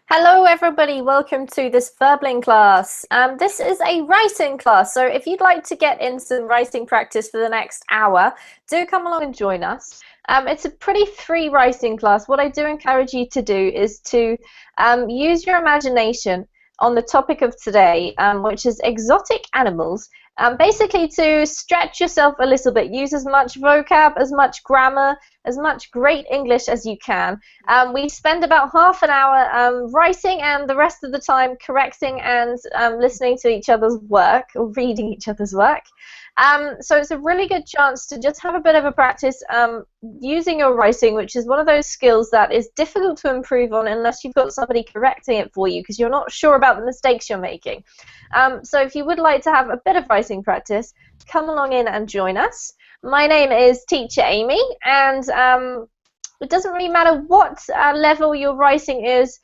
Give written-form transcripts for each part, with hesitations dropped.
Hello everybody, welcome to this verbling class. This is a writing class, so if you'd like to get in some writing practice for the next hour, do come along and join us. It's a pretty free writing class. What I do encourage you to do is to use your imagination on the topic of today, which is exotic animals. Basically to stretch yourself a little bit, use as much vocab, as much grammar, as much great English as you can. We spend about half an hour writing and the rest of the time correcting and listening to each other's work or reading each other's work. So it's a really good chance to just have a bit of a practice using your writing, which is one of those skills that is difficult to improve on unless you've got somebody correcting it for you because you're not sure about the mistakes you're making. So if you would like to have a bit of writing practice, come along in and join us. My name is Teacher Amy, and it doesn't really matter what level your writing is,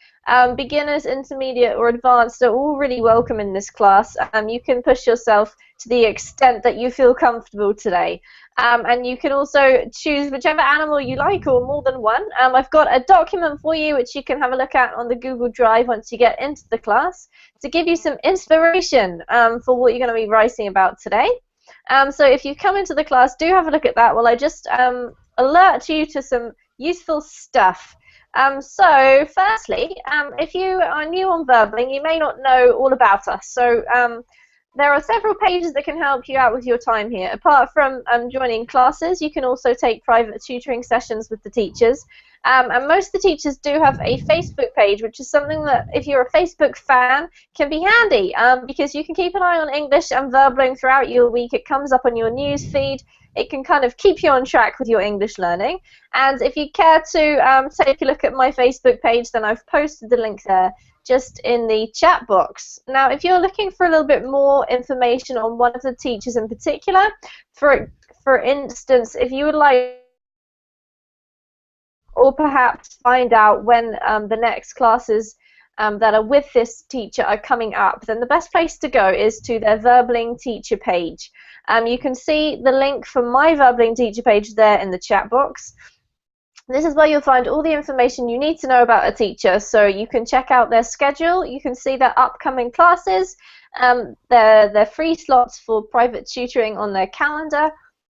beginners, intermediate, or advanced are all really welcome in this class. You can push yourself to the extent that you feel comfortable today. And you can also choose whichever animal you like or more than one. I've got a document for you which you can have a look at on the Google Drive once you get into the class to give you some inspiration for what you're going to be writing about today. So if you come into the class, do have a look at that while I just alert you to some useful stuff. So firstly, if you are new on Verbling, you may not know all about us. So there are several pages that can help you out with your time here. Apart from joining classes, you can also take private tutoring sessions with the teachers. And most of the teachers do have a Facebook page, which is something that, if you're a Facebook fan, can be handy because you can keep an eye on English and Verbling throughout your week. It comes up on your news feed. It can kind of keep you on track with your English learning. And if you care to take a look at my Facebook page, then I've posted the link there just in the chat box. Now, if you're looking for a little bit more information on one of the teachers in particular, for instance, if you would like, or perhaps find out when the next classes that are with this teacher are coming up, then the best place to go is to their Verbling teacher page. You can see the link for my Verbling teacher page there in the chat box. This is where you'll find all the information you need to know about a teacher, so you can check out their schedule, you can see their upcoming classes, their free slots for private tutoring on their calendar,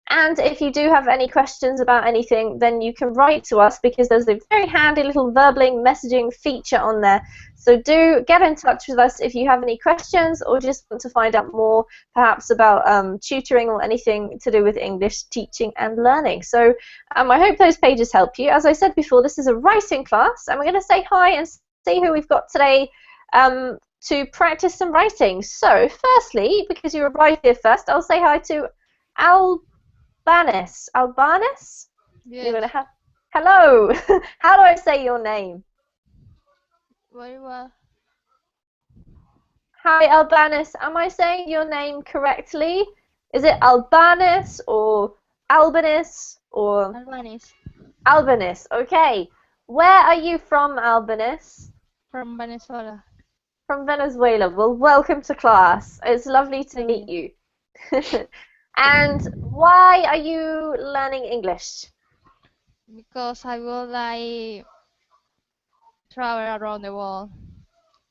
and if you do have any questions about anything, then you can write to us because there's a very handy little Verbling messaging feature on there. So do get in touch with us if you have any questions or just want to find out more perhaps about tutoring or anything to do with English teaching and learning. So I hope those pages help you. As I said before, this is a writing class, and we're going to say hi and see who we've got today to practice some writing. So firstly, because you arrived here first, I'll say hi to Albanus. Albanus? Yes. You're gonna have... Hello. How do I say your name? Very well. Hi, Albanus. Am I saying your name correctly? Is it Albanus or Albanus or Albanese. Albanus? Okay. Where are you from, Albanus? From Venezuela. From Venezuela. Well, welcome to class. It's lovely to meet you. And why are you learning English? Because I would like travel around the world.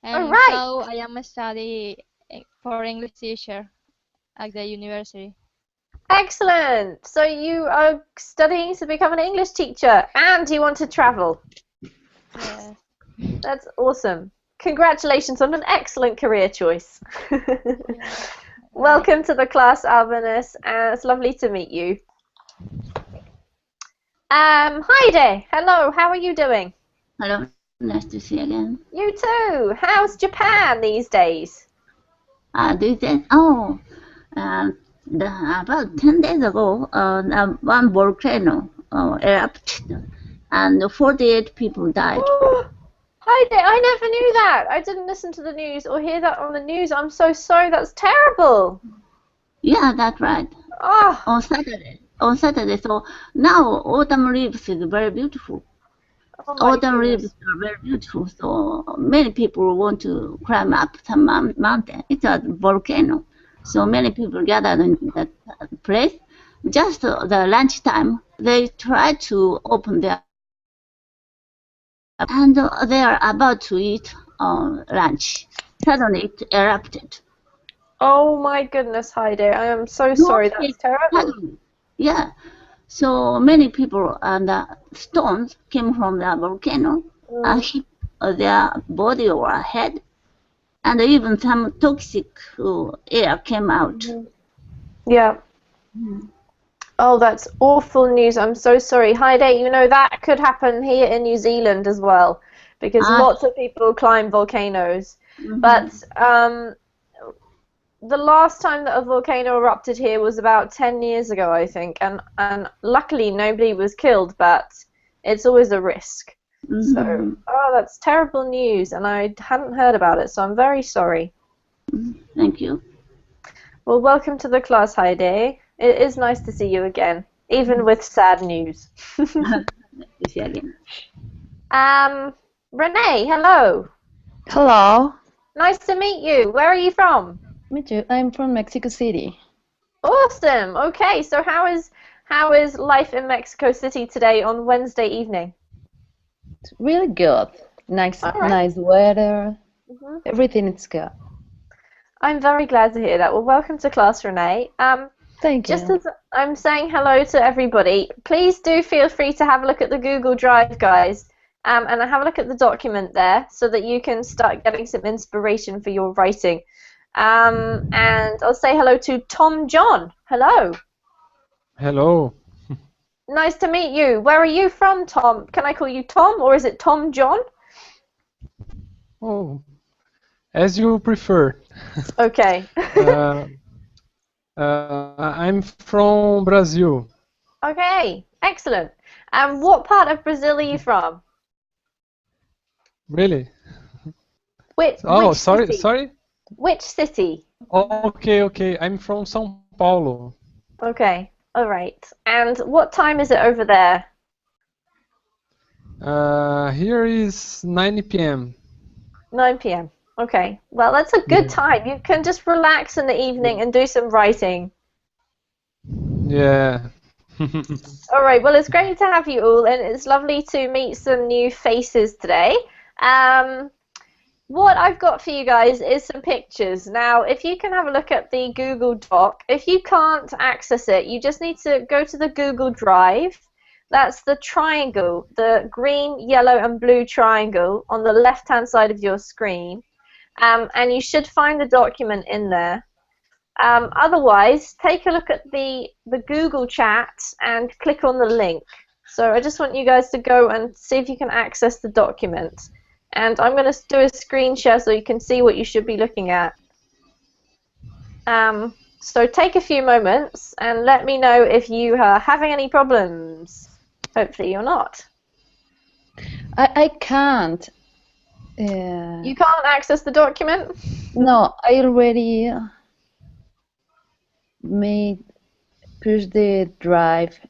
And All right. so I am studying for English teacher at the university. Excellent. So you are studying to become an English teacher and you want to travel. Yes. That's awesome. Congratulations on an excellent career choice. Yes. Welcome to the class, Albanus. It's lovely to meet you. Hi there. Hello. How are you doing? Hello, nice to see you again. You too. How's Japan these days? About 10 days ago, one volcano erupted, and 48 people died. Hi there. I never knew that. I didn't listen to the news or hear that on the news. I'm so sorry. That's terrible. Yeah, that's right. Oh. On Saturday. So now autumn leaves is very beautiful. Oh my Autumn goodness. leaves are very beautiful. So many people want to climb up some mountain. It's a volcano. So many people gathered in that place. Just the lunchtime, they try to open their and they are about to eat lunch. Suddenly it erupted. Oh my goodness, Heidi. I am so sorry. That's terrible. Suddenly. Yeah. So many people and stones came from the volcano and hit their body or head, and even some toxic air came out. Yeah. Oh, that's awful news. I'm so sorry. Heidi, you know, that could happen here in New Zealand as well, because lots of people climb volcanoes. But the last time that a volcano erupted here was about 10 years ago, I think, and luckily nobody was killed, but it's always a risk. So, oh, that's terrible news, and I hadn't heard about it, so I'm very sorry. Thank you. Well, welcome to the class, Heidi. It is nice to see you again, even with sad news. Renee, hello. Hello. Nice to meet you. Where are you from? Me too. I'm from Mexico City. Awesome. Okay, so how is life in Mexico City today on Wednesday evening? It's really good. Nice weather. Everything is good. I'm very glad to hear that. Well, welcome to class, Renee. Thank you. Just as I'm saying hello to everybody, please do feel free to have a look at the Google Drive, guys, and have a look at the document there so that you can start getting some inspiration for your writing. And I'll say hello to Tom John. Hello. Hello. Nice to meet you. Where are you from, Tom? Can I call you Tom, or is it Tom John? Oh, as you prefer. Okay. I'm from Brazil. Okay, excellent. And what part of Brazil are you from? Really? Which sorry, city? sorry? Which city? Okay. I'm from São Paulo. Okay, all right. And what time is it over there? Here is 9 p.m. 9 p.m. Okay, well, that's a good time. You can just relax in the evening and do some writing. Yeah. All right, well, it's great to have you all, and it's lovely to meet some new faces today. What I've got for you guys is some pictures. Now, if you can have a look at the Google Doc, if you can't access it, you just need to go to the Google Drive. That's the triangle, the green, yellow, and blue triangle on the left-hand side of your screen. And you should find the document in there. Otherwise, take a look at the Google chat and click on the link. So I just want you guys to go and see if you can access the document. And I'm going to do a screen share so you can see what you should be looking at. So take a few moments and let me know if you are having any problems. Hopefully you're not. I can't. You can't access the document? No, I already push the drive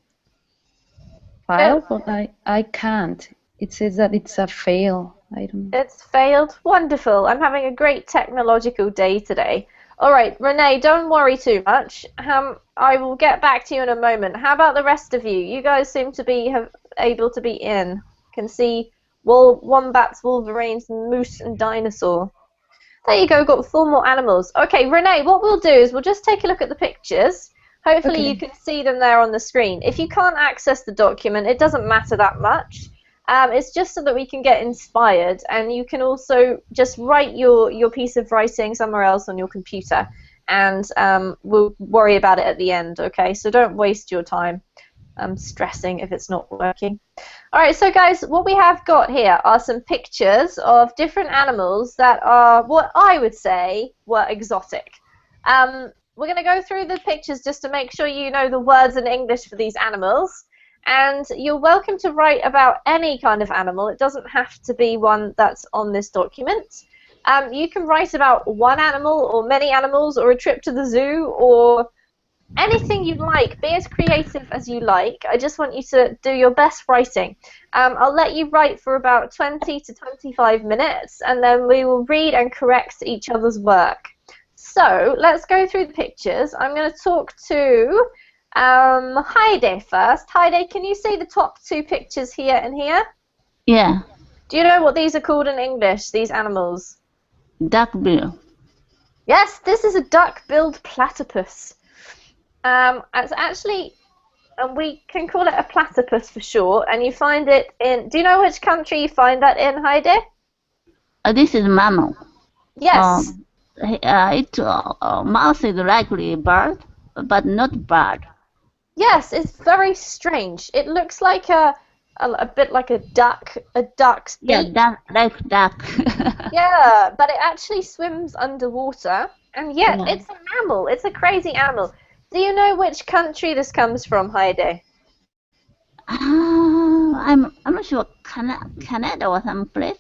file, but I can't. It says that it's a fail. I don't. It's failed? Wonderful. I'm having a great technological day today. All right, Renee, don't worry too much. I will get back to you in a moment. How about the rest of you? You guys seem to be able to be in. Can see wombats, wolverines, moose, and dinosaur. There you go, got 4 more animals. Okay, Renee, what we'll do is we'll just take a look at the pictures. Hopefully you can see them there on the screen. If you can't access the document, it doesn't matter that much. It's just so that we can get inspired, and you can also just write your piece of writing somewhere else on your computer, and we'll worry about it at the end, okay? So don't waste your time stressing if it's not working. All right, so guys, what we have got here are some pictures of different animals that are what I would say were exotic. We're going to go through the pictures just to make sure you know the words in English for these animals. And you're welcome to write about any kind of animal. It doesn't have to be one that's on this document. You can write about one animal or many animals or a trip to the zoo or anything you like. Be as creative as you like. I just want you to do your best writing. I'll let you write for about 20 to 25 minutes, and then we will read and correct each other's work. So let's go through the pictures. I'm going to talk to Heidi first. Heidi, can you see the top 2 pictures here and here? Yeah. Do you know what these are called in English, these animals? Duckbill. Yes, this is a duck-billed platypus. It's actually, and we can call it a platypus for short, and you find it in, do you know which country you find that in, Heidi? This is mammal. Yes. Mouse is likely a bird, but not bird. Yes, it's very strange. It looks like a bit like a duck's beak. Yeah, like duck. Yeah, but it actually swims underwater, and yet Yeah. it's a mammal. It's a crazy animal. Do you know which country this comes from, Heidi? I'm not sure. Canada or some place.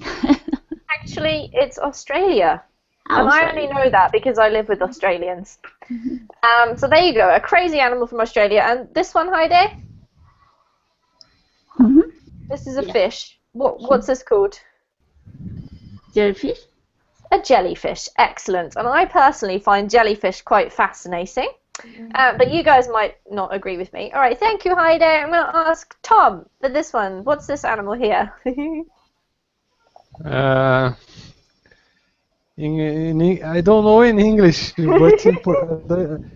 Actually, it's Australia. And I only know that because I live with Australians. So there you go, a crazy animal from Australia. And this one, Heidi? This is a fish. What's this called? Jellyfish. A jellyfish. Excellent. And I personally find jellyfish quite fascinating. But you guys might not agree with me. All right, thank you, Heidi. I'm going to ask Tom for this one. What's this animal here? I don't know in English, but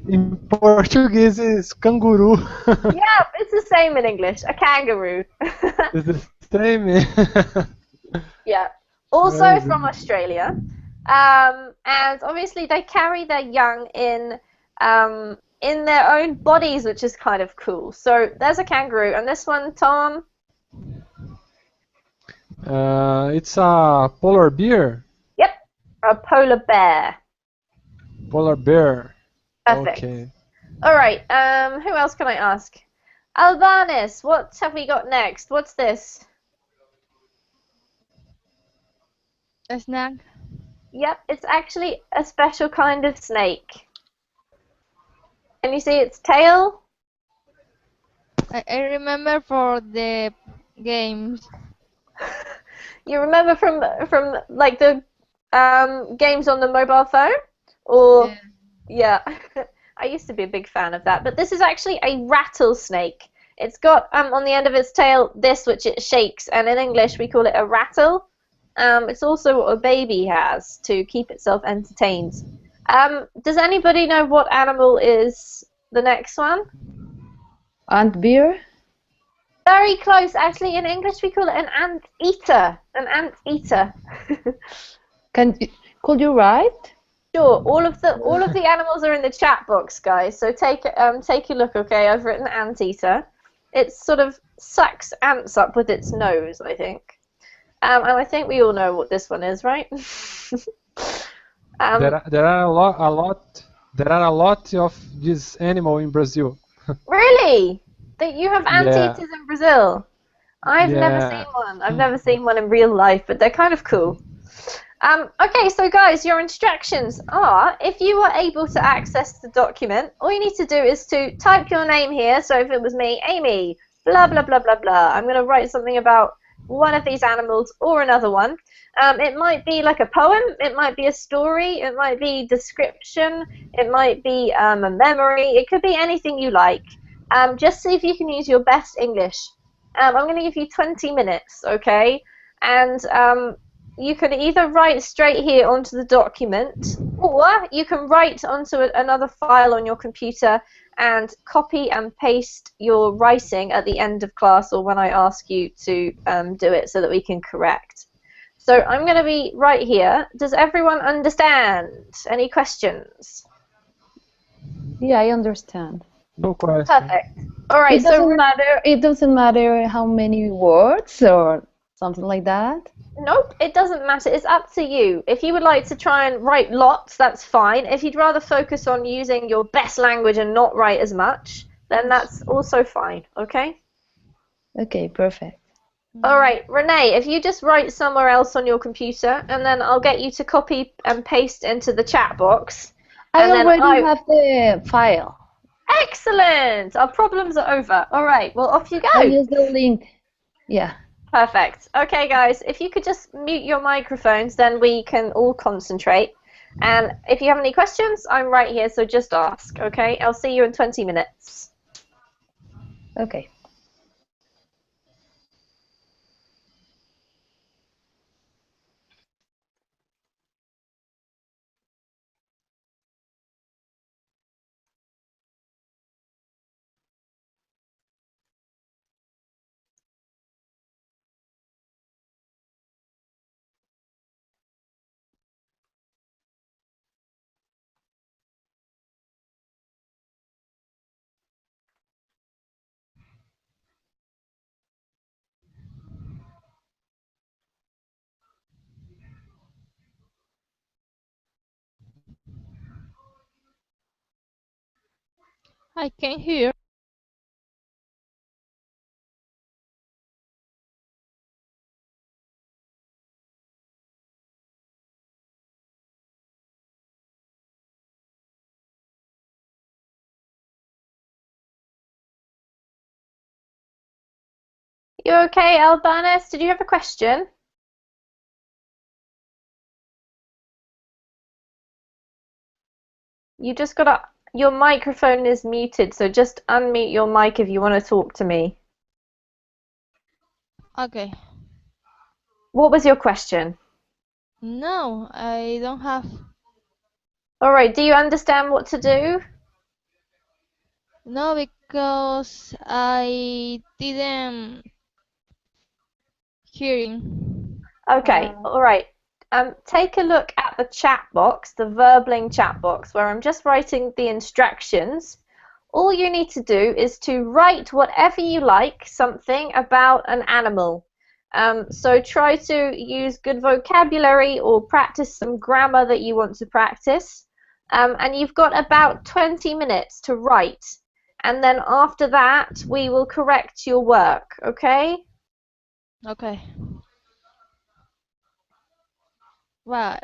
in Portuguese it's kangaroo. Yeah, it's the same in English. A kangaroo. It's the same. Yeah. Also from Australia. And obviously they carry their young in their own bodies, which is kind of cool. So there's a kangaroo. And this one, Tom? It's a polar bear. Yep. A polar bear. Polar bear. Perfect. Okay. All right. Who else can I ask? Albanus, what have we got next? What's this? A snake. Yep, it's actually a special kind of snake. Can you see its tail? I remember for the games. You remember from like the games on the mobile phone? Or yeah. I used to be a big fan of that. But this is actually a rattlesnake. It's got on the end of its tail this which it shakes, and in English we call it a rattle. It's also what a baby has to keep itself entertained. Does anybody know what animal is the next one? Antbeer? Very close. Actually, in English we call it an anteater. An anteater. Could you write? Sure. All of the animals are in the chat box, guys. So take a look. Okay, I've written anteater. It sort of sucks ants up with its nose, I think. And I think we all know what this one is, right? There are a lot of this animal in Brazil. Really? That you have anteaters Yeah. in Brazil? I've never Yeah. seen one. I've never seen one in real life, but they're kind of cool. Okay, so guys, your instructions are, if you were able to access the document, all you need to do is to type your name here. So if it was me, Amy, blah, blah, blah, blah, blah. I'm going to write something about one of these animals or another one. It might be like a poem, it might be a story, it might be description, it might be a memory, it could be anything you like. Just see if you can use your best English. I'm going to give you 20 minutes, okay? And you can either write straight here onto the document, or you can write onto another file on your computer and copy and paste your writing at the end of class or when I ask you to do it so that we can correct. So I'm going to be right here. Does everyone understand? Any questions? Yeah, I understand. No question. Perfect. All right. It doesn't matter how many words or something like that. Nope, it doesn't matter. It's up to you. If you would like to try and write lots, that's fine. If you'd rather focus on using your best language and not write as much, then that's also fine, okay? Okay, perfect. All right, Renee, if you just write somewhere else on your computer, and then I'll get you to copy and paste into the chat box. I And then already have the file. Excellent! Our problems are over. All right, well, off you I go. use the link. Yeah. Perfect. Okay, guys, if you could just mute your microphones, then we can all concentrate. And if you have any questions, I'm right here, so just ask, okay? I'll see you in 20 minutes. Okay. I can hear. You okay, Albanus? Did you have a question? You just gotta. Your microphone is muted, so just unmute your mic if you want to talk to me. Okay. What was your question? No, I don't have. All right, do you understand what to do? No, because I didn't hearing. Okay, all right. Take a look at the chat box, the Verbling chat box, where I'm just writing the instructions. All you need to do is to write whatever you like, something about an animal. So try to use good vocabulary or practice some grammar that you want to practice. And you've got about 20 minutes to write. And then after that, we will correct your work, okay? Okay. Well,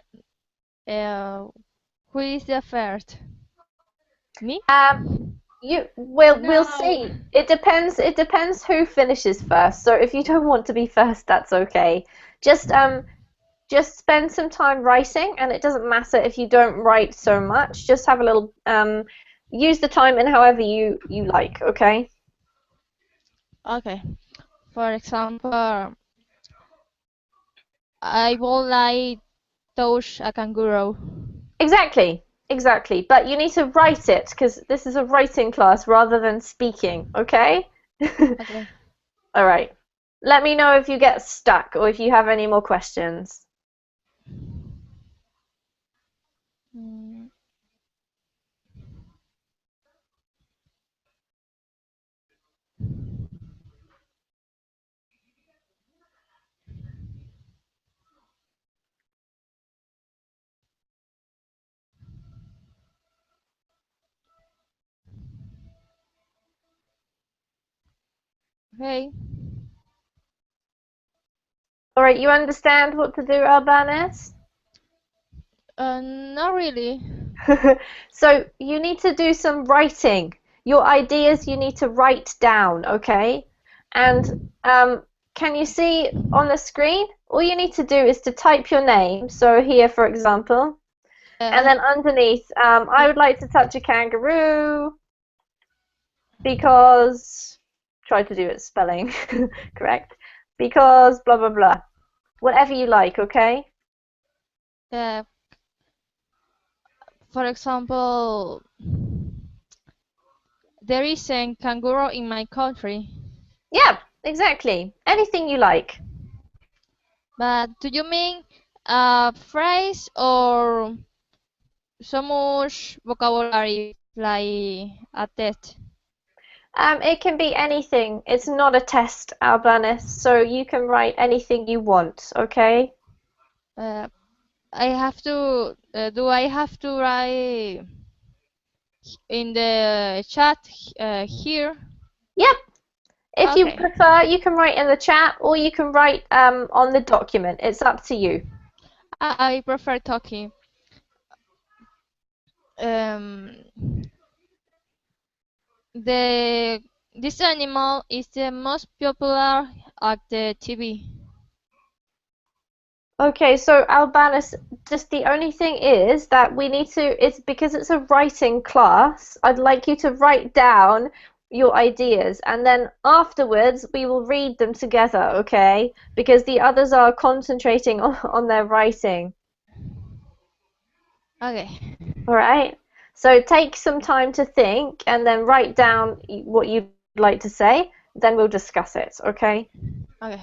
who is the first? Me? We'll No. see. It depends. It depends who finishes first. So if you don't want to be first, that's okay. Just spend some time writing, and it doesn't matter if you don't write so much. Just have a little use the time in however you like, okay? Okay. For example, I would like touch a kangaroo. Exactly. Exactly. But you need to write it because this is a writing class rather than speaking, okay? Okay. All right. Let me know if you get stuck or if you have any more questions. Mm, okay. All right, you understand what to do, Albanus? Not really. So you need to do some writing. Your ideas you need to write down, okay? And can you see on the screen? All you need to do is to type your name. So here, for example, and then underneath, I would like to touch a kangaroo because try to do it spelling correct. Because blah blah blah. Whatever you like, okay? uh, for example, there is a kangaroo in my country. Yeah, exactly. Anything you like. But do you mean a phrase or so much vocabulary like a test? It can be anything. It's not a test, Albanus, so you can write anything you want, okay? Uh, I have to. Do I have to write in the chat here? Yep. If you Okay. prefer, you can write in the chat or you can write on the document. It's up to you. I prefer talking. Um, the this animal is the most popular at the TV. Okay, so Albanus, just the only thing is that we need to, it's because it's a writing class, I'd like you to write down your ideas and then afterwards we will read them together, okay? Because the others are concentrating on their writing. Okay. All right. So take some time to think and then write down what you'd like to say. Then we'll discuss it, okay? Okay.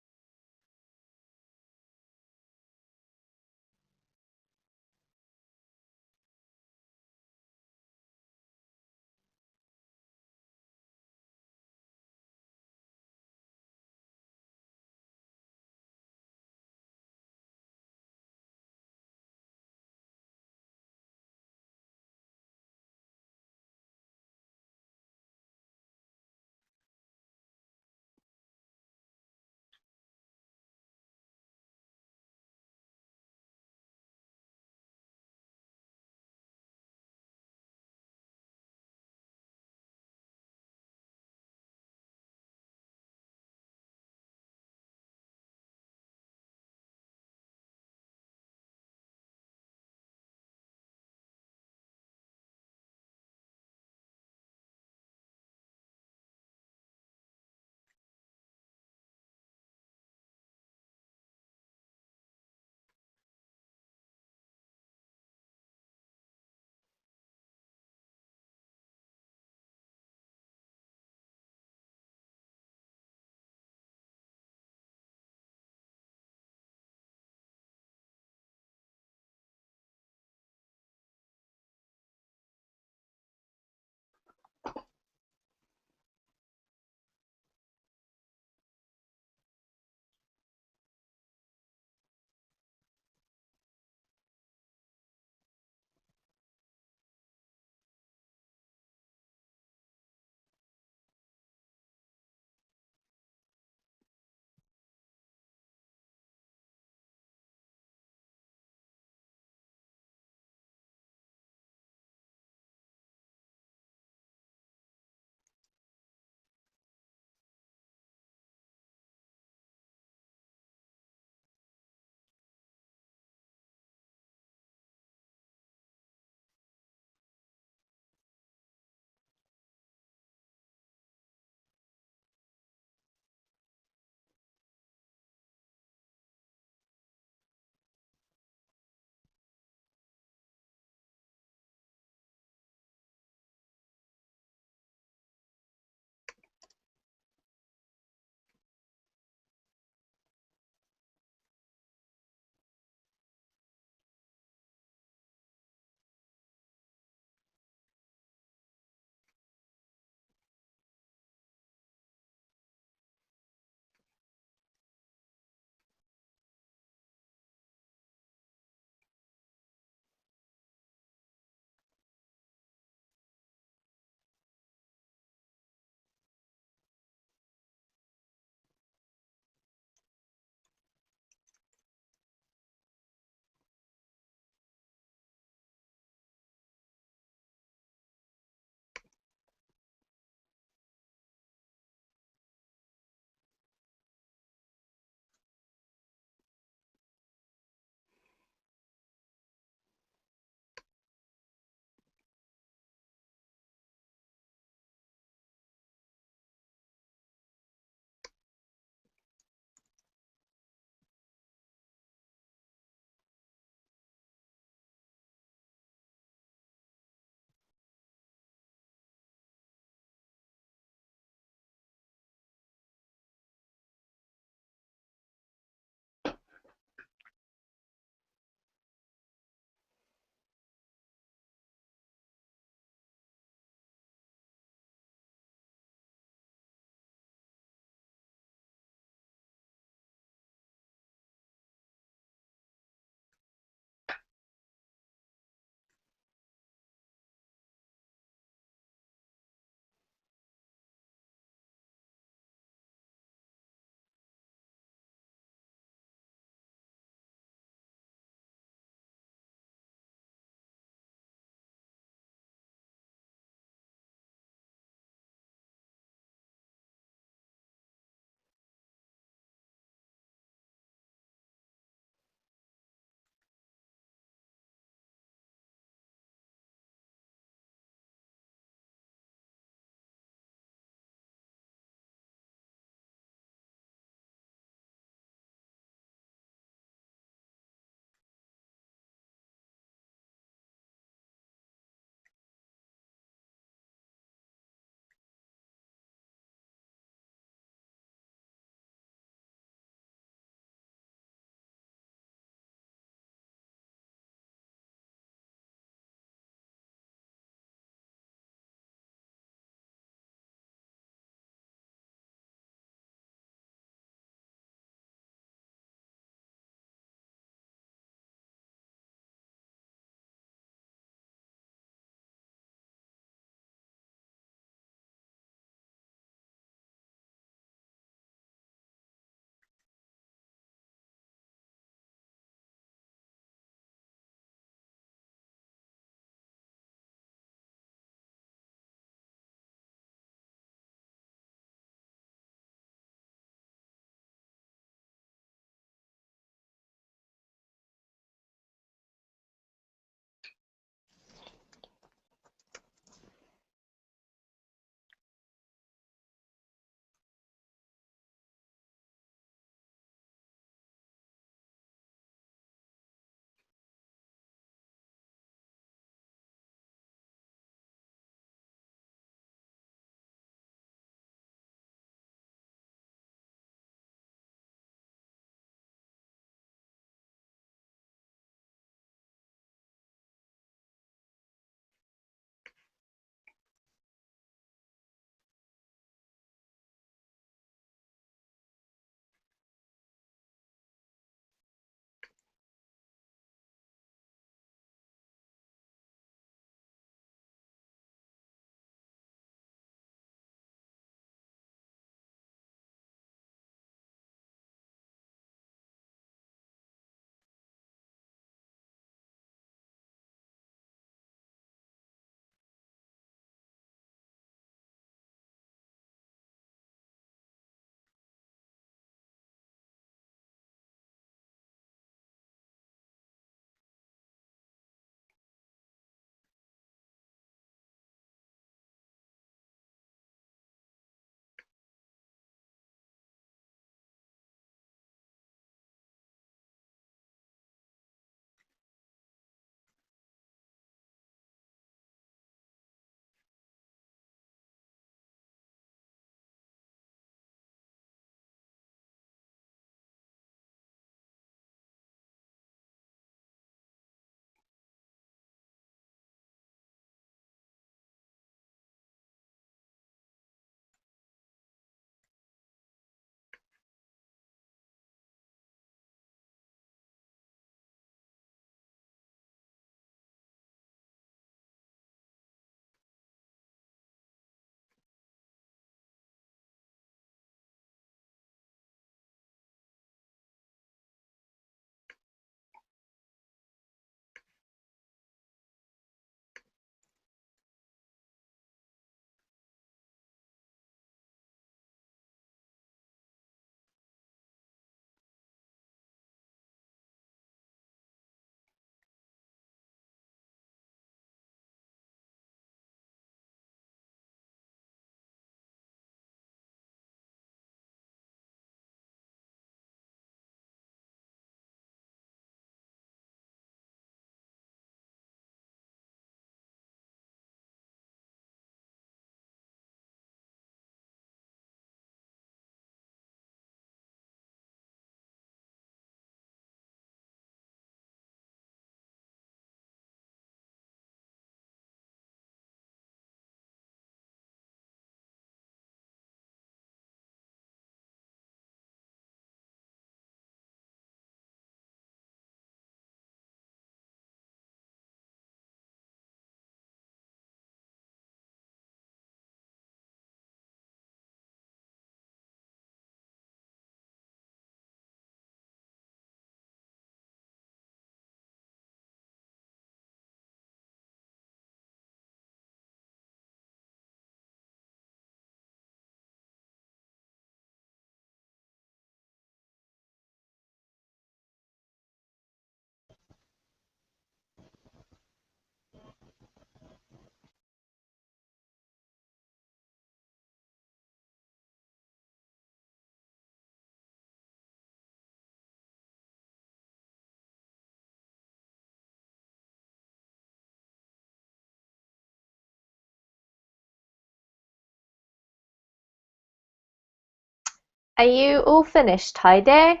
Are you all finished, Heidi?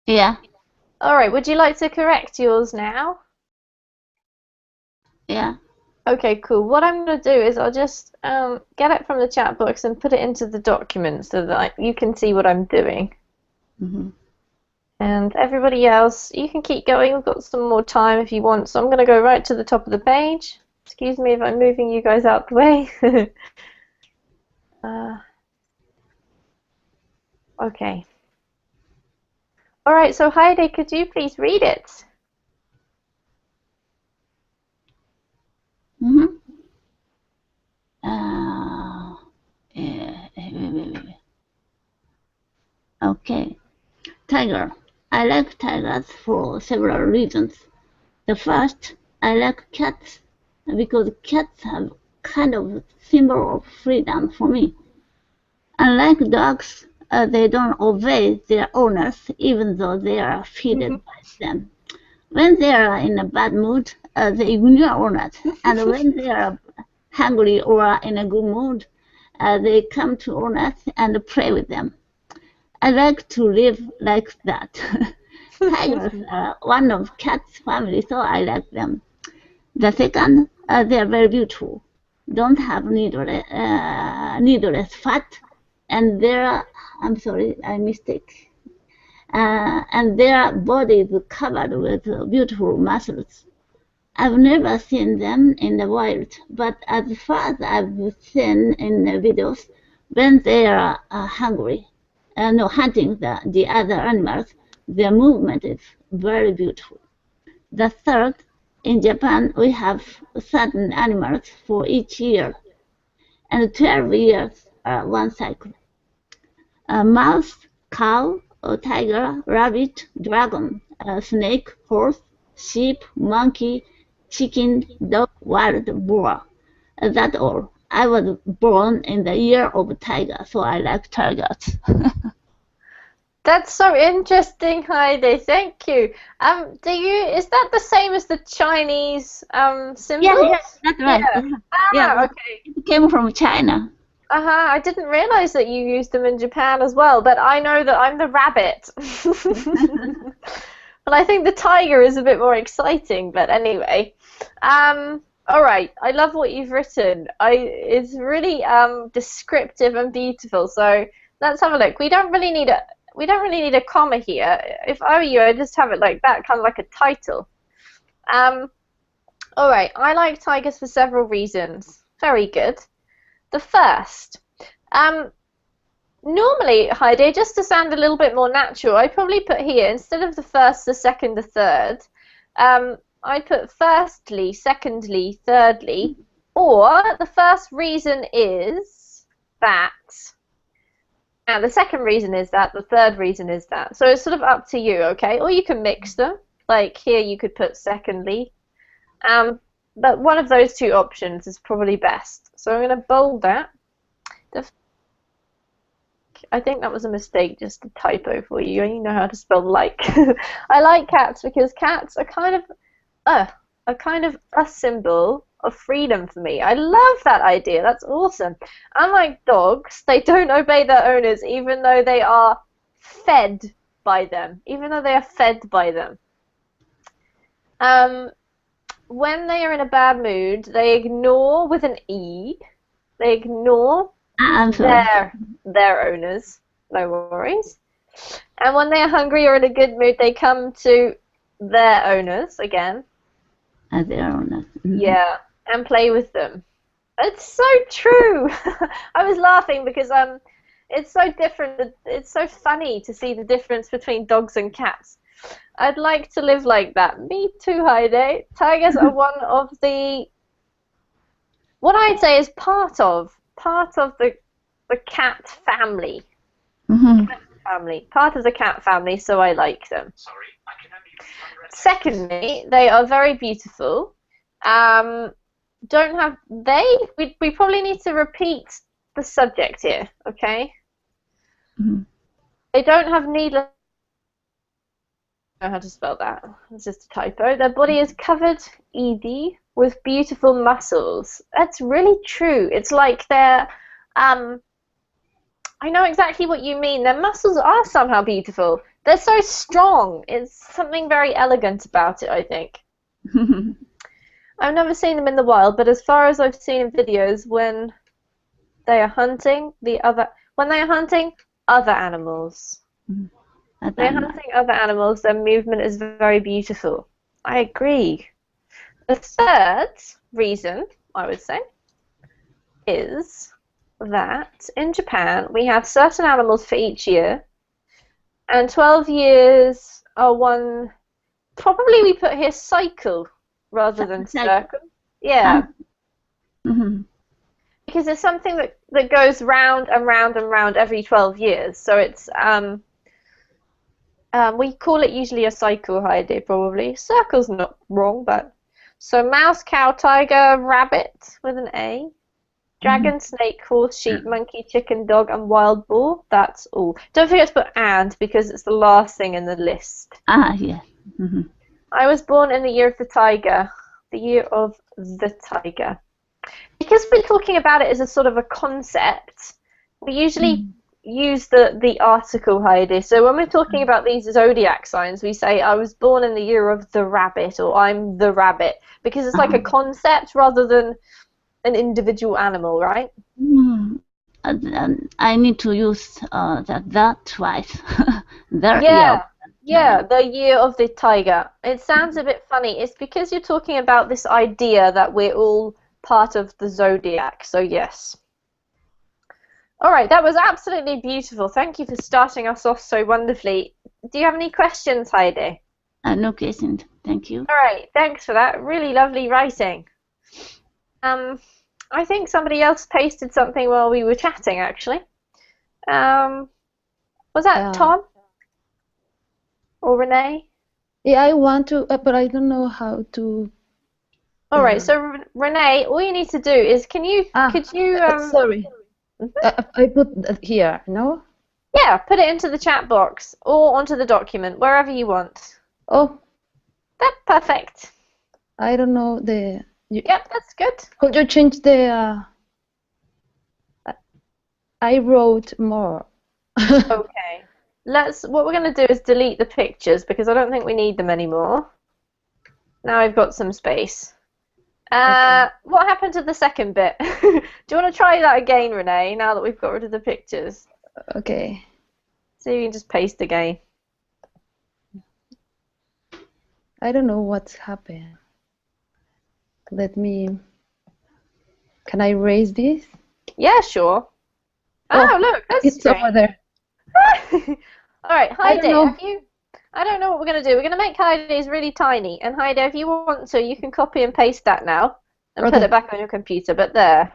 Yeah. All right, would you like to correct yours now? Yeah. Okay, cool. What I'm going to do is I'll just get it from the chat box and put it into the document so that you can see what I'm doing. Mm-hmm. And everybody else, you can keep going. We've got some more time if you want. So I'm going to go right to the top of the page. Excuse me if I'm moving you guys out the way. Okay. All right, so Heidi, could you please read it? Mm-hmm. Okay. Tiger. I like tigers for several reasons. The first, I like cats because cats have kind of symbol of freedom for me. Unlike dogs, they don't obey their owners even though they are fed by them. When they are in a bad mood, they ignore owners, and when they are hungry or in a good mood, they come to owners and play with them. I like to live like that. Tigers are one of cats' family, so I like them. The second, they are very beautiful. Don't have needless fat, and I'm sorry, I mistake. And their body is covered with beautiful muscles. I've never seen them in the wild, but as far as I've seen in the videos, when they are hungry, hunting the other animals, their movement is very beautiful. The third, in Japan, we have certain animals for each year, and 12 years are one cycle. A mouse, cow, a tiger, rabbit, dragon, snake, horse, sheep, monkey, chicken, dog, wild boar. That's all. I was born in the year of tiger, so I like tigers. That's so interesting, Heidi. Thank you. Is that the same as the Chinese symbols? Yeah, that's right. Yeah. Okay. It came from China. I didn't realize that you used them in Japan as well, but I know that I'm the rabbit. But I think the tiger is a bit more exciting, but anyway. All right, I love what you've written. It's really descriptive and beautiful. So let's have a look. We don't really need a comma here. If I were you, I'd just have it like that, kind of like a title. All right, I like tigers for several reasons. Very good. The first, normally, Heidi, just to sound a little bit more natural, I'd probably put here, instead of the first, the second, the third, I'd put firstly, secondly, thirdly, or the first reason is that, and the second reason is that, the third reason is that. So it's sort of up to you, okay? Or you can mix them. Like here you could put secondly. But one of those two options is probably best. So I'm going to bold that. I think that was a mistake, just a typo for you. You know how to spell like. I like cats because cats are kind of a symbol of freedom for me. I love that idea. That's awesome. Unlike dogs, they don't obey their owners even though they are fed by them. When they are in a bad mood, they ignore with an E. They ignore their owners. No worries. And when they are hungry or in a good mood, they come to their owners again. Their owners. Mm-hmm. Yeah, and play with them. It's so true. I was laughing because it's so different. It's so funny to see the difference between dogs and cats. I'd like to live like that. Me too, Heidi. Tigers are one of the, what I'd say is part of the cat family. Mm-hmm. Part of the cat family, so I like them. Secondly, they are very beautiful. We probably need to repeat the subject here, okay? Mm-hmm. They don't have needless. I don't know how to spell that. It's just a typo. Their body is covered, ed, with beautiful muscles. That's really true. It's like they're I know exactly what you mean. Their muscles are somehow beautiful. They're so strong. It's something very elegant about it, I think. I've never seen them in the wild, but as far as I've seen in videos, when they are hunting other animals. They're hunting other animals, their movement is very beautiful. I agree. The third reason, I would say, is that in Japan we have certain animals for each year, and 12 years are one, probably we put here cycle rather than circle. Yeah. Because it's something that goes round and round and round every 12 years. So it's, we call it usually a cycle, Heidi, probably. Circle's not wrong, but... So mouse, cow, tiger, rabbit with an A. Dragon, snake, horse, sheep, monkey, chicken, dog, and wild boar. That's all. Don't forget to put and, because it's the last thing in the list. Yeah. I was born in the year of the tiger. The year of the tiger. Because we're talking about it as a sort of a concept, we usually use the article, Heidi. So when we're talking about these zodiac signs, we say, I was born in the year of the rabbit, or I'm the rabbit, because it's like a concept rather than an individual animal, right? I need to use that twice. Yeah, the year of the tiger. It sounds a bit funny. It's because you're talking about this idea that we're all part of the zodiac, so yes. All right, that was absolutely beautiful. Thank you for starting us off so wonderfully. Do you have any questions, Heidi? No questions, thank you. All right, thanks for that. Really lovely writing. I think somebody else pasted something while we were chatting, actually. Was that Tom? Or Renee? Yeah, I want to, but I don't know how to. All right, so Renee, all you need to do is, could you? Sorry, I put that here. No. Yeah, put it into the chat box or onto the document, wherever you want. Oh. That's perfect. I don't know the. Yep, that's good. Could you change the? I wrote more. Okay. What we're going to do is delete the pictures because I don't think we need them anymore. Now I've got some space. Okay. What happened to the second bit? Do you want to try that again, Renee, now that we've got rid of the pictures? Okay. So you can just paste again. I don't know what's happened. Let me... Can I erase this? Yeah, sure. Oh, look, that's it's strange. over there. All right, Heidi, I don't know what we're going to do. We're going to make Heidi's really tiny. And Heidi, if you want to, you can copy and paste that now and put it back on your computer. But there.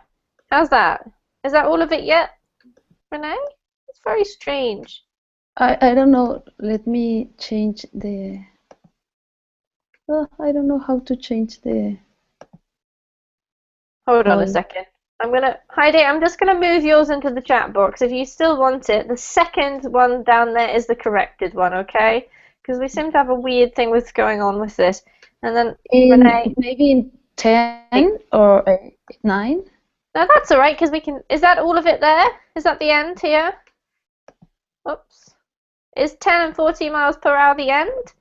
How's that? Is that all of it yet, Renee? It's very strange. I don't know. Let me change the... I don't know how to change the... Hold on a second. Heidi, I'm just going to move yours into the chat box. If you still want it, the second one down there is the corrected one, okay? Because we seem to have a weird thing that's going on with this. And then, Renee... Maybe in 10 or 9? No, that's all right, because we can... Is that all of it there? Is that the end here? Oops. Is 10 and 40 miles per hour the end?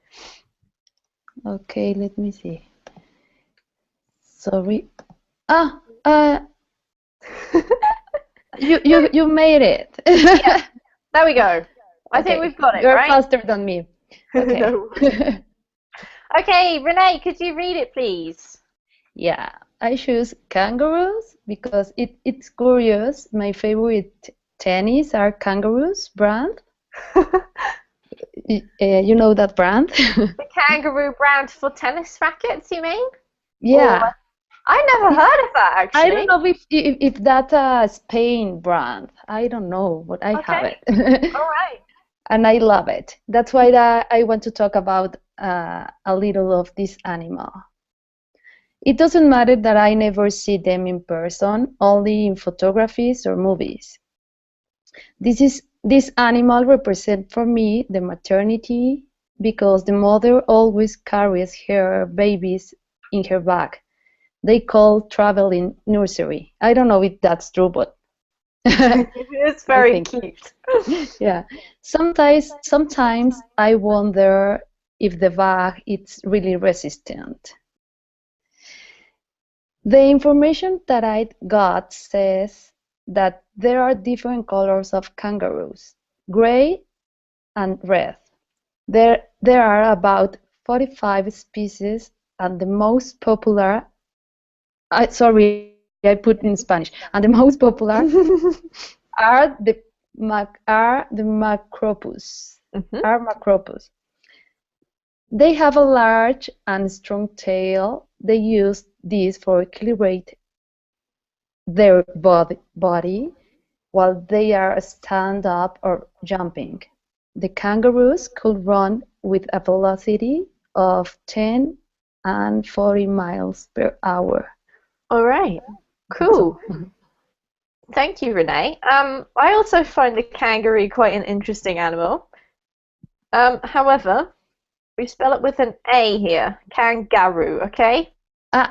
Okay, let me see. Sorry. You made it. Yeah, there we go. I think we've got it, You're right? faster than me. Okay. No. Okay, Renee, could you read it, please? Yeah, I choose kangaroos because it's curious. My favorite tennis are kangaroos brand. You know that brand? The kangaroo brand for tennis rackets, you mean? Yeah. I never heard of that, actually. I don't know if that's a Spain brand. I don't know, but I have it. All right. And I love it. That's why I want to talk about a little of this animal. It doesn't matter that I never see them in person, only in photographies or movies. This animal represents for me the maternity because the mother always carries her babies in her bag. They call traveling nursery. I don't know if that's true, but It's very think. cute. Yeah. Sometimes I wonder if the bug is really resistant. The information that I got says that there are different colors of kangaroos, gray and red. There are about 45 species, and the most popular, sorry, I put in Spanish, and the most popular are the macropus. Are macropus. They have a large and strong tail. They use this for equilibrate their body while they are stand up or jumping. The kangaroos could run with a velocity of 10 and 40 miles per hour. All right, cool. Thank you, Renee. I also find the kangaroo quite an interesting animal. However, we spell it with an A here, kangaroo, okay?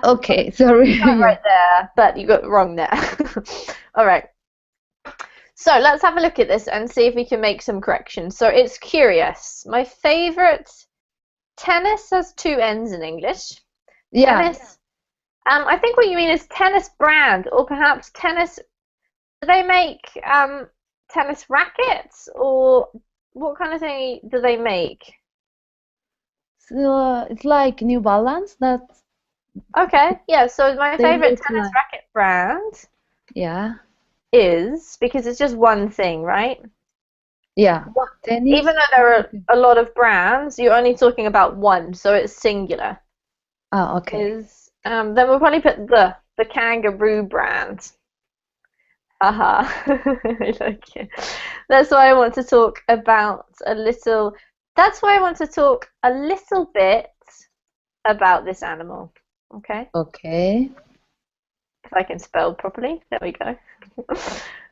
Okay, sorry. Not right there, but you got it wrong there. All right. So let's have a look at this and see if we can make some corrections. So it's curious. My favorite, tennis has two N's in English. Yeah. Tennis. I think what you mean is tennis brand, or perhaps tennis. Do they make tennis rackets, or what kind of thing do they make? So it's like New Balance. That's Okay, yeah. So my They favorite look tennis like- racket brand yeah. is, because it's just one thing, right? Yeah. Tennis. Even though there are a lot of brands, you're only talking about one, so it's singular. Oh, okay. Then we'll probably put the kangaroo brand. Haha. I like it. That's why I want to talk about a little. That's why I want to talk a little bit about this animal. Okay. Okay. If I can spell properly. There we go.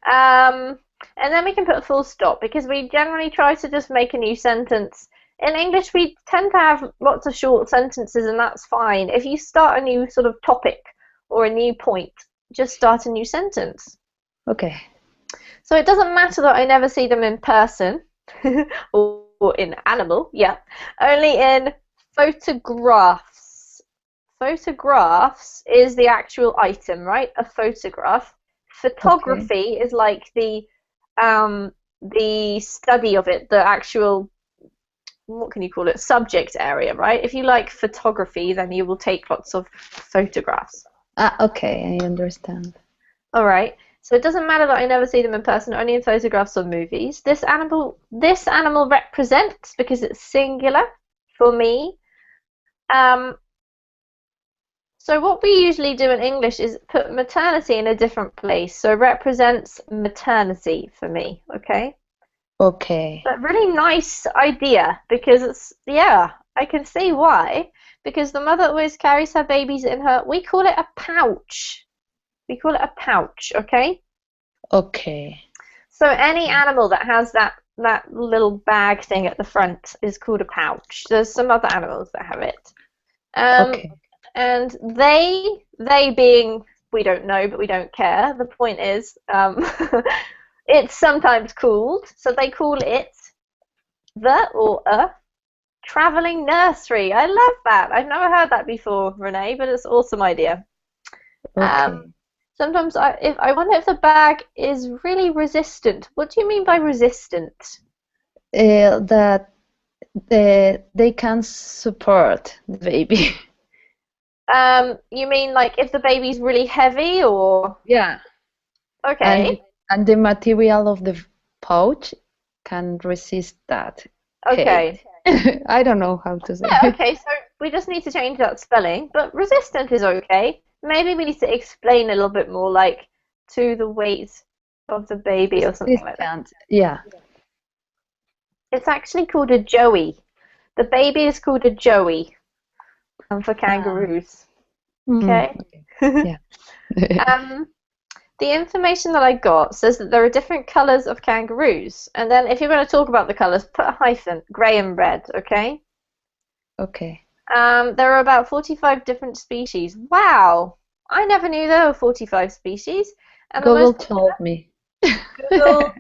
And then we can put a full stop, because we generally try to just make a new sentence. In English, we tend to have lots of short sentences, and that's fine. If you start a new sort of topic or a new point, just start a new sentence. Okay. So it doesn't matter that I never see them in person or in animal, yeah, only in photographs. Photographs is the actual item, right? A photograph. Photography is like the study of it, the actual, what can you call it, subject area, right? If you like photography, then you will take lots of photographs. Okay, I understand. All right. So it doesn't matter that I never see them in person, only in photographs or movies. This animal represents, because it's singular for me. So what we usually do in English is put maternity in a different place. So represents maternity for me, okay? Okay. But really nice idea, because it's, yeah, I can see why. Because the mother always carries her babies in her, we call it a pouch. We call it a pouch, okay? Okay. So any animal that has that little bag thing at the front is called a pouch. There's some other animals that have it. Okay. And they being, we don't know, but we don't care. The point is, it's sometimes called, so they call it the or a traveling nursery. I love that. I've never heard that before, Renee, but it's an awesome idea. Okay. Sometimes I wonder if the bag is really resistant. What do you mean by resistant? That they can support the baby. You mean like if the baby's really heavy, or? Yeah. Okay. And the material of the pouch can resist that. Okay. I don't know how to say. Yeah, okay, so we just need to change that spelling, but resistant is okay. Maybe we need to explain a little bit more, like to the weight of the baby or something like that. Yeah. It's actually called a joey. The baby is called a joey for kangaroos. Okay? Yeah. The information that I got says that there are different colours of kangaroos. And then if you're going to talk about the colours, put a hyphen, grey and red, okay? Okay. There are about 45 different species. Wow! I never knew there were 45 species. And Google told me. Google,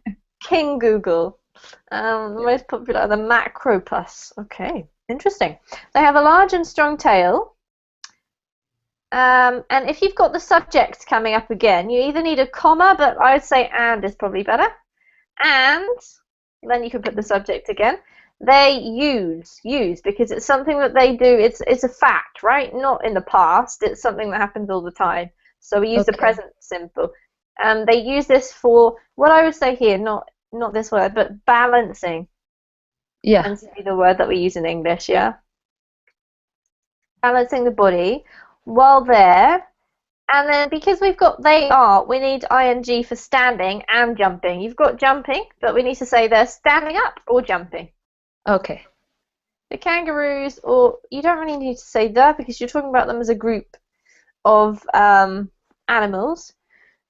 King Google. The most popular, the macropus. Okay, interesting. They have a large and strong tail. And if you've got the subject coming up again, you either need a comma, but I would say and is probably better. And then you can put the subject again. They use because it's something that they do. It's a fact, right? Not in the past. It's something that happens all the time. So we use the present simple. They use this for what I would say here, not this word, but balancing. Yeah. Tends to be the word that we use in English. Yeah. Balancing the body while there. And then because we've got they are, we need ing for standing and jumping. You've got jumping, but we need to say they're standing up or jumping. Okay. The kangaroos, or you don't really need to say the because you're talking about them as a group of animals.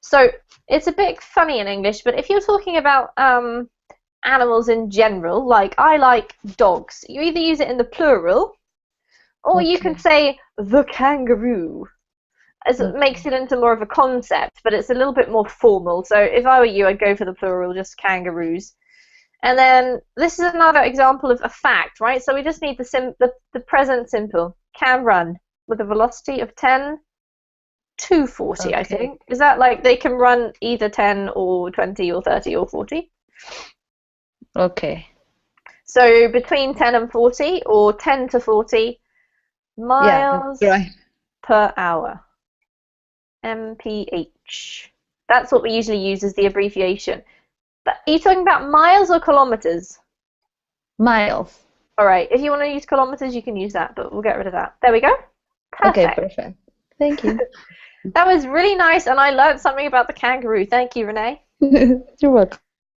So it's a bit funny in English, but if you're talking about animals in general, like I like dogs, you either use it in the plural, or you can say the kangaroo. As it makes it into more of a concept, but it's a little bit more formal. So if I were you, I'd go for the plural, just kangaroos. And then this is another example of a fact, right? So we just need the present simple. Can run with a velocity of 10 to 40, I think. Is that like they can run either 10 or 20 or 30 or 40? Okay. So between 10 and 40 or 10 to 40 miles per hour. MPH. That's what we usually use as the abbreviation. But are you talking about miles or kilometers? Miles. All right. If you want to use kilometers, you can use that, but we'll get rid of that. There we go. Perfect. Okay, perfect. Thank you. That was really nice, and I learned something about the kangaroo. Thank you, Renee. You're welcome.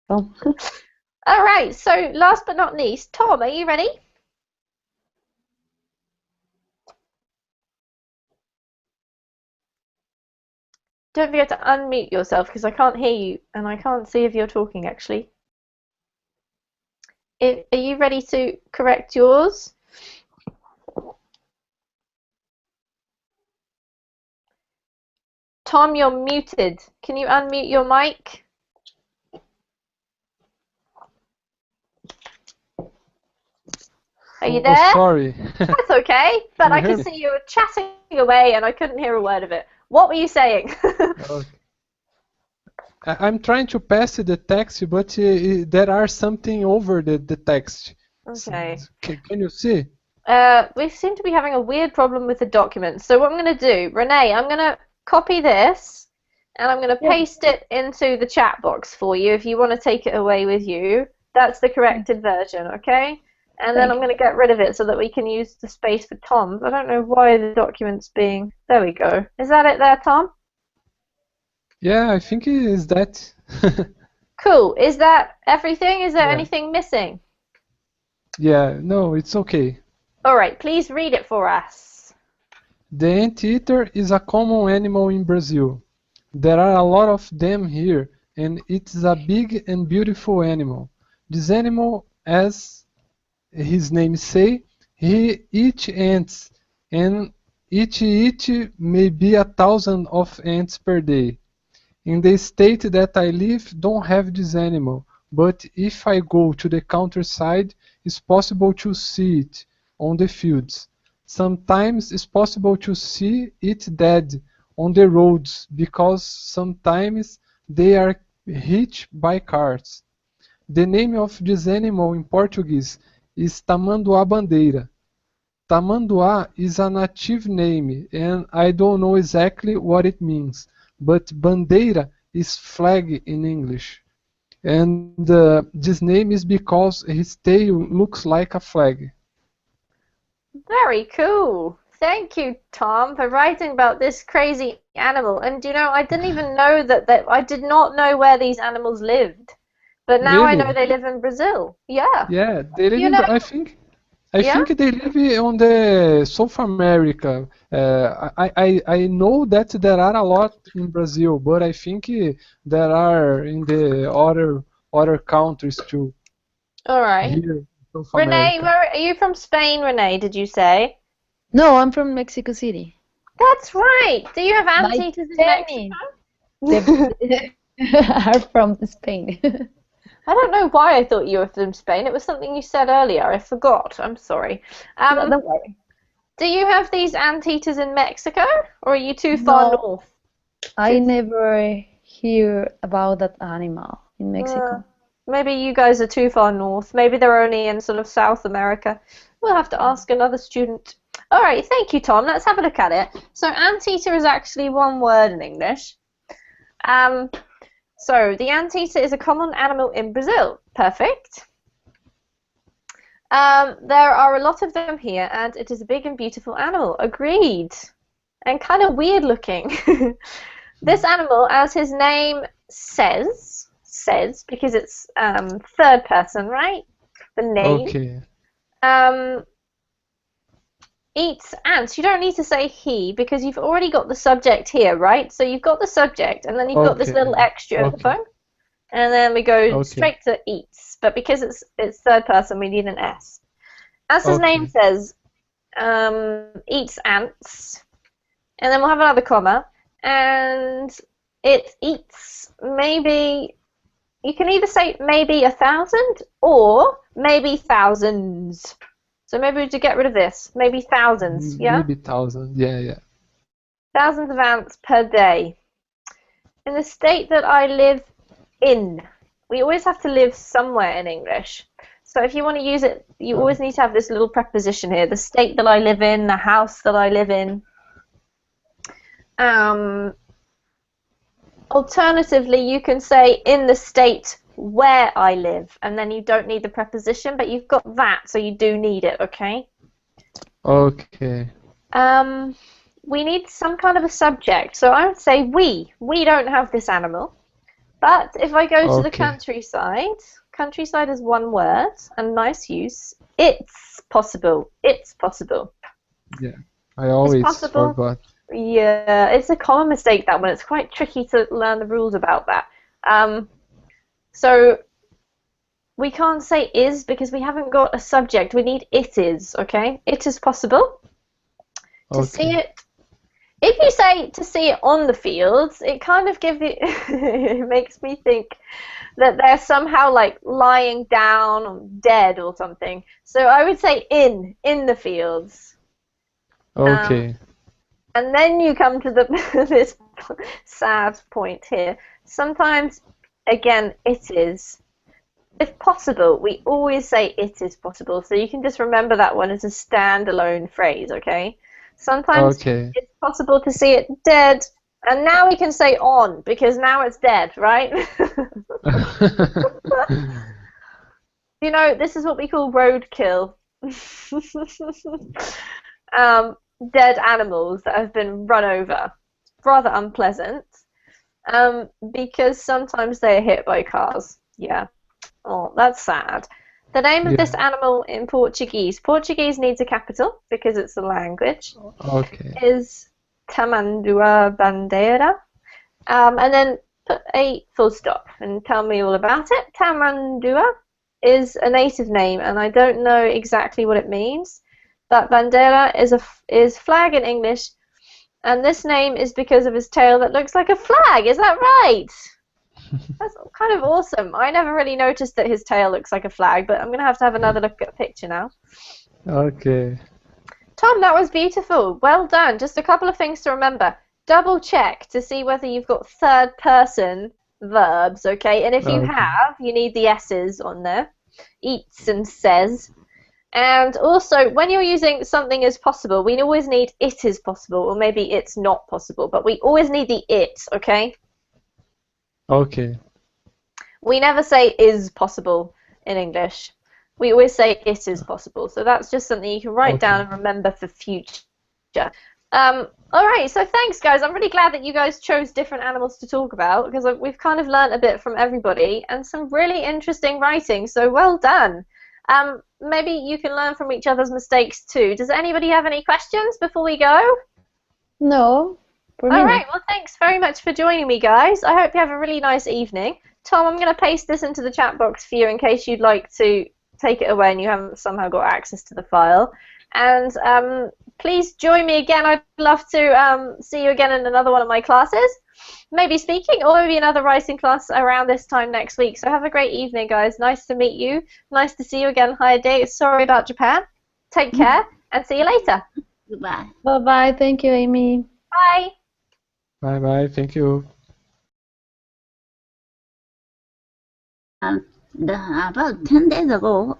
All right. So last but not least, Tom, are you ready? Don't forget to unmute yourself because I can't hear you and I can't see if you're talking actually. Are you ready to correct yours? Tom, you're muted. Can you unmute your mic? Are you there? Oh, sorry. That's okay, but I could see you were chatting away and I couldn't hear a word of it. What were you saying? Okay. I'm trying to pass the text, but there are something over the text. Okay. Can you see? We seem to be having a weird problem with the document. So what I'm going to do, Renee, I'm going to copy this and I'm going to paste it into the chat box for you if you want to take it away with you. That's the corrected version, okay? And then I'm going to get rid of it so that we can use the space for Tom's. I don't know why the document's being... There we go. Is that it there, Tom? Yeah, I think it is that. Cool. Is that everything? Is there anything missing? Yeah, no, it's okay. All right, please read it for us. The anteater is a common animal in Brazil. There are a lot of them here, and it's a big and beautiful animal. This animal, as his name say, he eats ants, and each may be 1,000 of ants per day. In the state that I live, don't have this animal, but if I go to the countryside, it's possible to see it on the fields. Sometimes it's possible to see it dead on the roads, because sometimes they are hit by cars. The name of this animal in Portuguese is tamanduá-bandeira. Tamanduá is a native name, and I don't know exactly what it means, but bandeira is flag in English. And this name is because his tail looks like a flag. Very cool. Thank you, Tom, for writing about this crazy animal. And you know, I didn't even know that I did not know where these animals lived. But now I know they live in Brazil. Yeah. Yeah, they live in, I think they live on the South America. I know that there are a lot in Brazil, but I think there are in the other countries too. All right. Here, South Renee, America. are you from Spain, Renee, did you say? No, I'm from Mexico City. That's right. Do you have anteaters in Mexico? are from Spain. I don't know why I thought you were from Spain. It was something you said earlier. I forgot. I'm sorry. No, don't worry. Do you have these anteaters in Mexico, or are you too far No. north? I never hear about that animal in Mexico. Maybe you guys are too far north. Maybe they're only in sort of South America. We'll have to ask another student. All right, thank you, Tom. Let's have a look at it. So anteater is actually one word in English. So the anteater is a common animal in Brazil. Perfect. There are a lot of them here, and it is a big and beautiful animal. Agreed. And kind of weird looking. This animal, as his name says, because it's third person, right? The name. Okay. Eats ants. You don't need to say he because you've already got the subject here, right? So you've got the subject, and then you've got this Okay. little extra at the phone, and then we go Okay. straight to eats. But because it's third person, we need an S. As his name Okay. says, eats ants, and then we'll have another comma, and it eats maybe. You can either say maybe 1,000 or maybe thousands. So maybe we should get rid of this. Maybe thousands, yeah? Maybe 1,000. Yeah. Thousands of ants per day. In the state that I live in, we always have to live somewhere in English. So if you want to use it, you always need to have this little preposition here. The state that I live in, the house that I live in. Alternatively, you can say in the state where I live, and then you don't need the preposition, but you've got that, so you do need it, okay? Okay. We need some kind of a subject, so I would say we. We don't have this animal. But if I go to the countryside is one word, and nice use. It's possible. It's possible. Yeah. I always possible. forgot. Yeah, it's a common mistake, that one. It's quite tricky to learn the rules about that. So we can't say is because we haven't got a subject. We need it is, okay? It is possible to see it. If you say to see it on the fields, it kind of gives you, it makes me think that they're somehow like lying down or dead or something. So I would say in the fields. Okay. And then you come to this sad point here. Sometimes, again, it is. If possible, we always say it is possible. So you can just remember that one as a standalone phrase, okay? Sometimes it's possible to see it dead. And now we can say on, because now it's dead, right? You know, this is what we call roadkill. Dead animals that have been run over. Rather unpleasant, because sometimes they are hit by cars. Yeah. Oh, that's sad. The name of this animal in Portuguese needs a capital because it's a language. Okay. Is Tamanduá bandeira. And then put a full stop and tell me all about it. Tamanduá is a native name, and I don't know exactly what it means. But bandeira is flag in English, and this name is because of his tail that looks like a flag. Is that right? That's kind of awesome. I never really noticed that his tail looks like a flag, but I'm going to have another look at a picture now. Okay. Tom, that was beautiful. Well done. Just a couple of things to remember. Double check to see whether you've got third person verbs, okay? And if you have, you need the S's on there. Eats and says. And also, when you're using something as possible, we always need it is possible, or maybe it's not possible, but we always need the it, okay? Okay. We never say is possible in English. We always say it is possible. So that's just something you can write down and remember for future. All right, so thanks, guys. I'm really glad that you guys chose different animals to talk about because we've kind of learned a bit from everybody and some really interesting writing, so well done. Maybe you can learn from each other's mistakes too. Does anybody have any questions before we go? No. All right, well, thanks very much for joining me, guys. I hope you have a really nice evening. Tom, I'm going to paste this into the chat box for you in case you'd like to take it away and you haven't somehow got access to the file. And please join me again. I'd love to see you again in another one of my classes, maybe speaking or maybe another writing class around this time next week. So have a great evening, guys. Nice to meet you. Nice to see you again. Hayade. Sorry about Japan. Take care and see you later. Goodbye. Bye-bye. Thank you, Amy. Bye. Bye-bye. Thank you. About 10 days ago,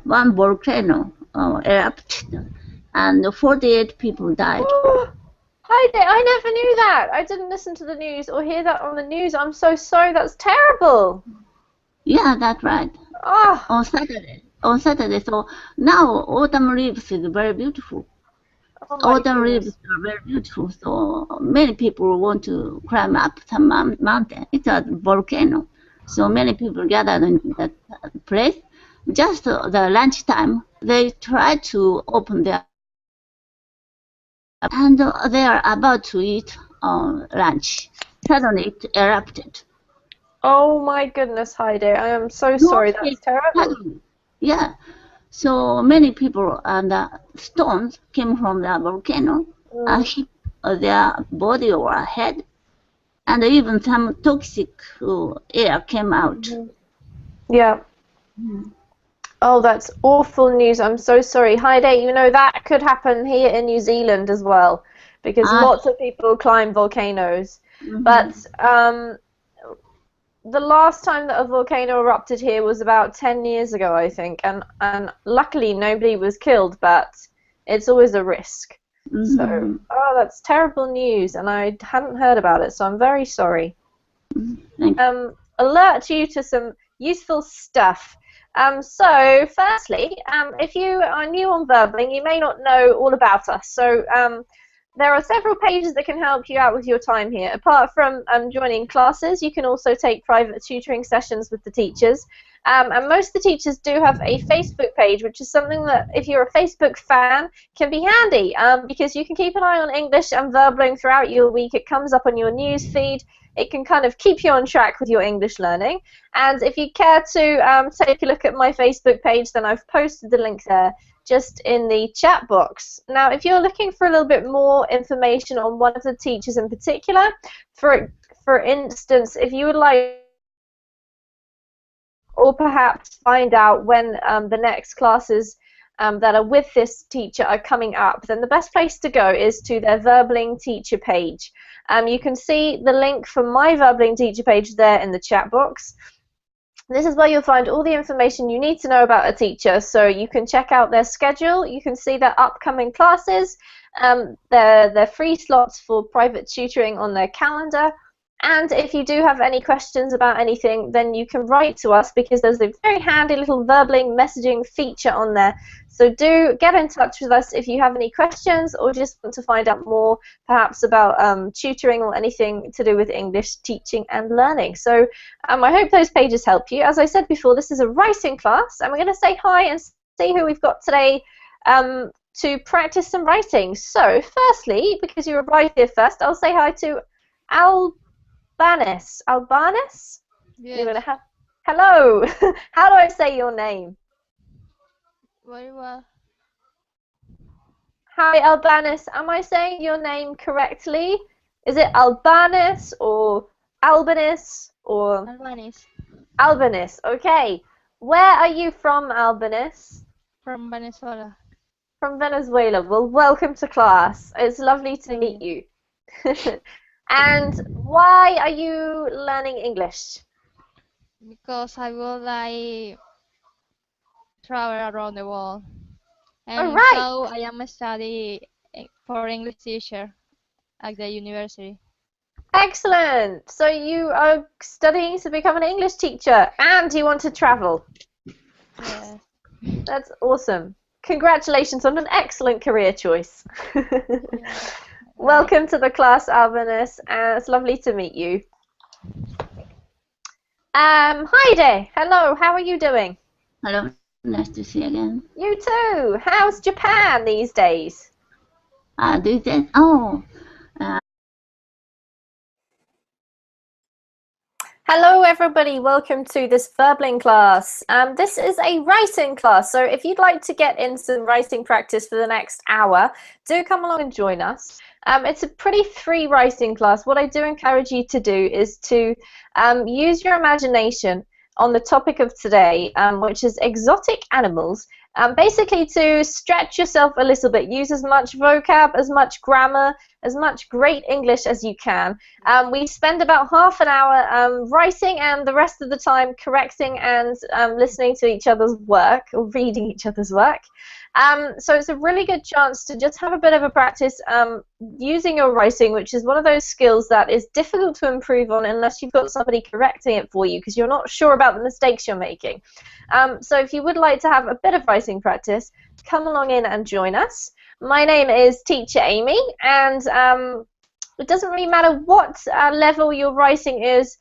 one volcano erupted, and 48 people died. Hi there. I never knew that. I didn't listen to the news or hear that on the news. I'm so sorry. That's terrible. Yeah, that's right. Oh. On Saturday. So now autumn leaves is very beautiful. Oh my Autumn goodness. leaves are very beautiful. So many people want to climb up some mountain. It's a volcano. So many people gathered in that place. Just the lunchtime, they try to open their, and they are about to eat lunch. Suddenly it erupted. Oh my goodness, Heidi. I am so sorry. That's terrible. Suddenly. Yeah. So many people and stones came from the volcano and hit their body or head, and even some toxic air came out. Yeah. Oh, that's awful news. I'm so sorry. Heidi, you know, that could happen here in New Zealand as well, because lots of people climb volcanoes. But the last time that a volcano erupted here was about 10 years ago, I think, and luckily nobody was killed, but it's always a risk. So, that's terrible news, and I hadn't heard about it, so I'm very sorry. Alert you to some useful stuff. So, firstly, if you are new on Verbling, you may not know all about us. So, there are several pages that can help you out with your time here. Apart from joining classes, you can also take private tutoring sessions with the teachers. And most of the teachers do have a Facebook page, which is something that, if you're a Facebook fan, can be handy because you can keep an eye on English and Verbling throughout your week. It comes up on your news feed. It can kind of keep you on track with your English learning. And if you care to take a look at my Facebook page, then I've posted the link there just in the chat box. Now, if you're looking for a little bit more information on one of the teachers in particular, for instance, if you would like, or perhaps find out when the next classes that are with this teacher are coming up, then the best place to go is to their Verbling teacher page. You can see the link for my Verbling teacher page there in the chat box. This is where you'll find all the information you need to know about a teacher, so you can check out their schedule, you can see their upcoming classes, their free slots for private tutoring on their calendar, and if you do have any questions about anything, then you can write to us because there's a very handy little Verbling messaging feature on there. So do get in touch with us if you have any questions or just want to find out more perhaps about tutoring or anything to do with English teaching and learning. So I hope those pages help you. As I said before, this is a writing class, and we're going to say hi and see who we've got today to practice some writing. So firstly, because you arrived here first, I'll say hi to Albanus. Albanus? Yes. You're gonna hello. How do I say your name? Very well. Hi, Albanus. Am I saying your name correctly? Is it Albanus or Albanus or Albanese. Albanus? Okay. Where are you from, Albanus? From Venezuela. From Venezuela. Well, welcome to class. It's lovely to meet you. And why are you learning English? Because I would like travel around the world. And Alright. so I am studying for English teacher at the university. Excellent. So you are studying to become an English teacher and you want to travel. Yes. That's awesome. Congratulations on an excellent career choice. Welcome to the class, Albanus. It's lovely to meet you. Heidi, hello, how are you doing? Hello, nice to see you again. You too. How's Japan these days? These days, oh. Hello everybody, welcome to this Verbling class. This is a writing class, so if you'd like to get in some writing practice for the next hour, do come along and join us. It's a pretty free writing class. What I do encourage you to do is to use your imagination on the topic of today, which is exotic animals, basically to stretch yourself a little bit. Use as much vocab, as much grammar, as much great English as you can. We spend about half an hour writing and the rest of the time correcting and listening to each other's work or reading each other's work. So it's a really good chance to just have a bit of a practice using your writing, which is one of those skills that is difficult to improve on unless you've got somebody correcting it for you because you're not sure about the mistakes you're making. So if you would like to have a bit of writing practice, come along in and join us. My name is Teacher Amy, and it doesn't really matter what level your writing is,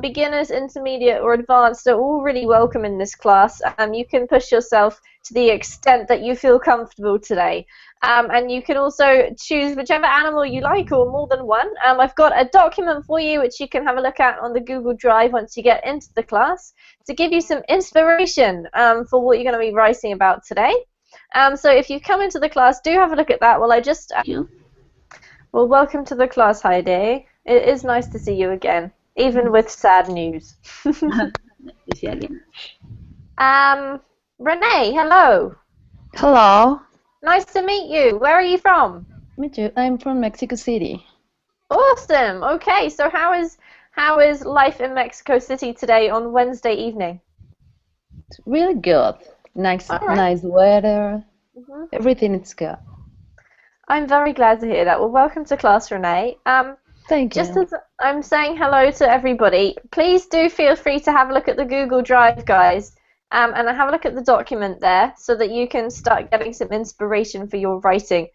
beginners, intermediate, or advanced are all really welcome in this class. You can push yourself to the extent that you feel comfortable today. And you can also choose whichever animal you like or more than one. I've got a document for you which you can have a look at on the Google Drive once you get into the class to give you some inspiration for what you're going to be writing about today. So if you come into the class, do have a look at that. Well, Well, welcome to the class, Heidi. It is nice to see you again, even with sad news. Renee, hello. Hello. Nice to meet you. Where are you from? Me too. I'm from Mexico City. Awesome. Okay, so how is life in Mexico City today on Wednesday evening? It's really good. Nice, All right. nice weather. Everything is good. I'm very glad to hear that. Well, welcome to class, Renee. Thank you. Just as I'm saying hello to everybody, please do feel free to have a look at the Google Drive, guys, and have a look at the document there so that you can start getting some inspiration for your writing.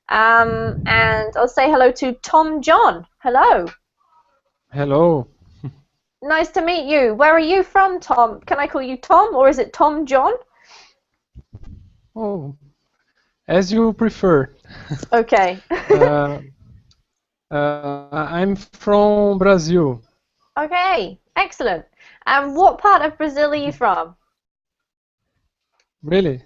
And I'll say hello to Tom John. Hello. Hello. Nice to meet you. Where are you from, Tom? Can I call you Tom, or is it Tom John? Oh, as you prefer. Okay. I'm from Brazil. Okay, excellent. And what part of Brazil are you from? Really?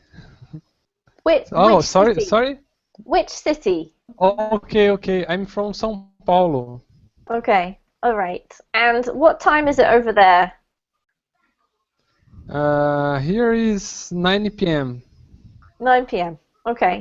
Which sorry, city? sorry. Which city? Okay. I'm from São Paulo. Okay, all right. And what time is it over there? Here is 9 p.m. 9 p.m. Okay.